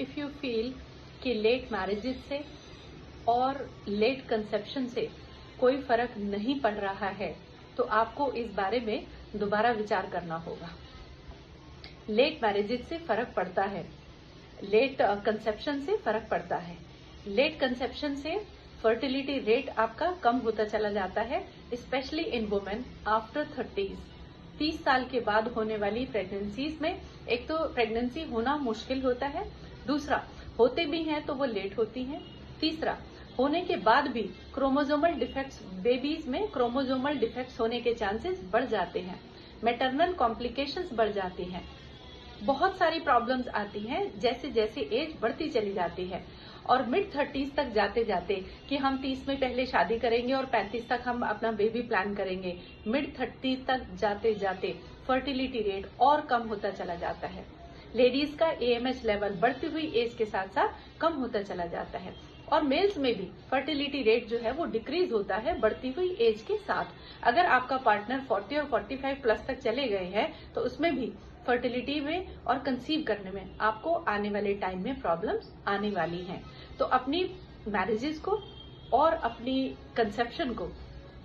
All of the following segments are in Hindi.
इफ यू फील कि लेट मैरिजेस से और लेट कंसेप्शन से कोई फर्क नहीं पड़ रहा है तो आपको इस बारे में दोबारा विचार करना होगा। लेट मैरिजेस से फर्क पड़ता है, लेट कंसेप्शन से फर्क पड़ता है। लेट कंसेप्शन से फर्टिलिटी रेट आपका कम होता चला जाता है, स्पेशली इन वुमेन आफ्टर 30 साल के बाद होने वाली प्रेगनेंसीज में। एक तो प्रेगनेंसी होना मुश्किल होता है, दूसरा होते भी हैं तो वो लेट होती हैं, तीसरा होने के बाद भी क्रोमोसोमल डिफेक्ट्स, बेबीज में क्रोमोसोमल डिफेक्ट्स होने के चांसेस बढ़ जाते हैं, मैटरनल कॉम्प्लिकेशंस बढ़ जाती हैं, बहुत सारी प्रॉब्लम्स आती हैं जैसे जैसे एज बढ़ती चली जाती है। और मिड 30s तक जाते जाते कि हम 30 में पहले शादी करेंगे और 35 तक हम अपना बेबी प्लान करेंगे, मिड 30 तक जाते जाते फर्टिलिटी रेट और कम होता चला जाता है। लेडीज का AMH लेवल बढ़ती हुई एज के साथ साथ कम होता चला जाता है, और मेल्स में भी फर्टिलिटी रेट जो है वो डिक्रीज होता है बढ़ती हुई एज के साथ। अगर आपका पार्टनर 40 और 45 प्लस तक चले गए हैं तो उसमें भी फर्टिलिटी में और कंसीव करने में आपको आने वाले टाइम में प्रॉब्लम्स आने वाली हैं। तो अपनी मैरिजेस को और अपनी कंसेप्शन को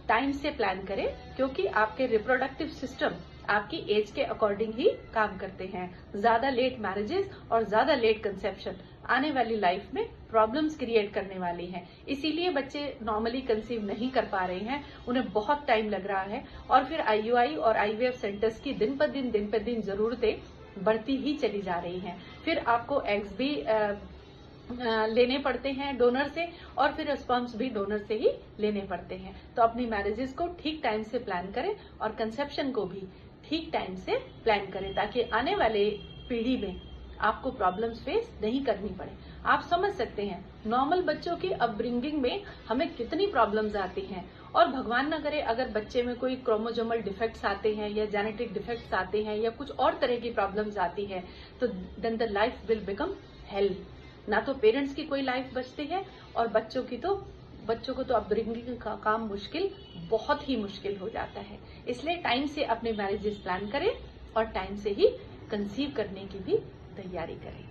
टाइम से प्लान करें, क्योंकि आपके रिप्रोडक्टिव सिस्टम आपकी एज के अकॉर्डिंग ही काम करते हैं। ज्यादा लेट मैरिजेस और ज्यादा लेट कंसेप्शन आने वाली लाइफ में प्रॉब्लम्स क्रिएट करने वाली हैं। इसीलिए बच्चे नॉर्मली कंसीव नहीं कर पा रहे हैं, उन्हें बहुत टाइम लग रहा है, और फिर IUI और IVF सेंटर्स की दिन पर दिन जरूरतें बढ़ती ही चली जा रही हैं। फिर आपको एग्स भी लेने पड़ते हैं डोनर से, और फिर स्पर्म्स भी डोनर से ही लेने पड़ते हैं। तो अपनी मैरिजेस को ठीक टाइम से प्लान करें और कंसेप्शन को भी ठीक टाइम से प्लान करें, ताकि आने वाले पीढ़ी में आपको प्रॉब्लम्स फेस नहीं करनी पड़े। आप समझ सकते हैं नॉर्मल बच्चों की अपब्रिंगिंग में हमें कितनी प्रॉब्लम्स आती हैं, और भगवान न करे अगर बच्चे में कोई क्रोमोसोमल डिफेक्ट्स आते हैं या जेनेटिक डिफेक्ट्स आते हैं या कुछ और तरह की प्रॉब्लम्स आती है, तो then the life will become hell. ना तो पेरेंट्स की कोई लाइफ बचती है, और बच्चों को तो अपब्रिंगिंग का काम मुश्किल, बहुत ही मुश्किल हो जाता है। इसलिए टाइम से अपने मैरिजेस प्लान करें और टाइम से ही कंसीव करने की भी तैयारी करें।